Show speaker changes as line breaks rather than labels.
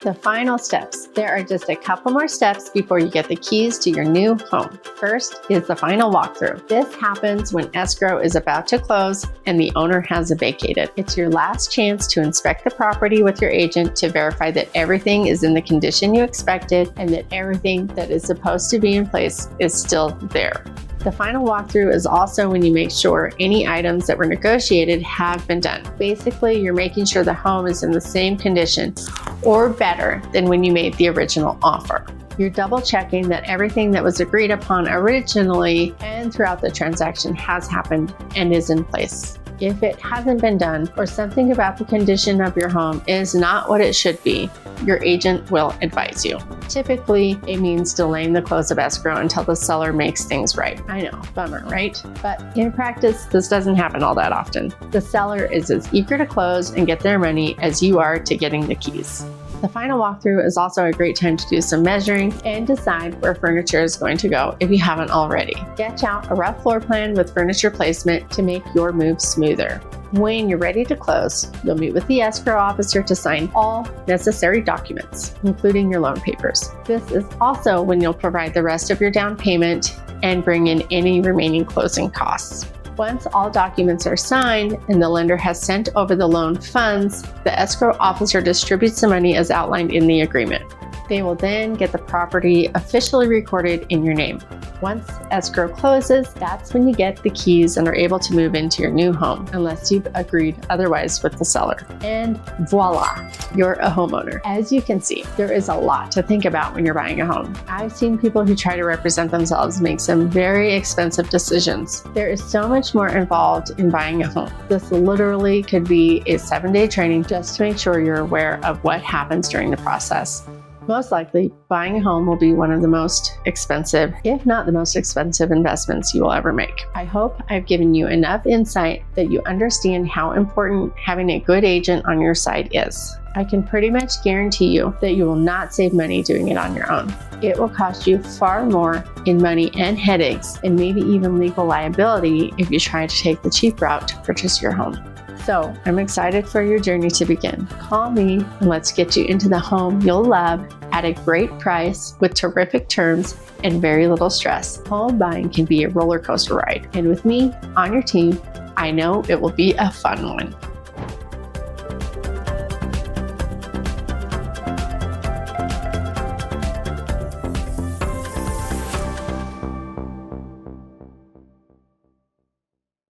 The final steps. There are just a couple more steps before you get the keys to your new home. First is the final walkthrough. This happens when escrow is about to close and the owner has vacated. It's your last chance to inspect the property with your agent to verify that everything is in the condition you expected and that everything that is supposed to be in place is still there. The final walkthrough is also when you make sure any items that were negotiated have been done. Basically, you're making sure the home is in the same condition or better than when you made the original offer. You're double checking that everything that was agreed upon originally and throughout the transaction has happened and is in place. If it hasn't been done or something about the condition of your home is not what it should be, your agent will advise you. Typically, it means delaying the close of escrow until the seller makes things right. I know, bummer, right? But in practice, this doesn't happen all that often. The seller is as eager to close and get their money as you are to getting the keys. The final walkthrough is also a great time to do some measuring and decide where furniture is going to go if you haven't already. Sketch out a rough floor plan with furniture placement to make your move smoother. When you're ready to close, you'll meet with the escrow officer to sign all necessary documents, including your loan papers. This is also when you'll provide the rest of your down payment and bring in any remaining closing costs. Once all documents are signed and the lender has sent over the loan funds, the escrow officer distributes the money as outlined in the agreement. They will then get the property officially recorded in your name. Once escrow closes, that's when you get the keys and are able to move into your new home, unless you've agreed otherwise with the seller. And voila, you're a homeowner. As you can see, there is a lot to think about when you're buying a home. I've seen people who try to represent themselves make some very expensive decisions. There is so much more involved in buying a home. This literally could be a 7-day training just to make sure you're aware of what happens during the process. Most likely, buying a home will be one of the most expensive, if not the most expensive investments you will ever make. I hope I've given you enough insight that you understand how important having a good agent on your side is. I can pretty much guarantee you that you will not save money doing it on your own. It will cost you far more in money and headaches, and maybe even legal liability if you try to take the cheap route to purchase your home. So I'm excited for your journey to begin. Call me and let's get you into the home you'll love at a great price with terrific terms and very little stress. Home buying can be a roller coaster ride. And with me on your team, I know it will be a fun one.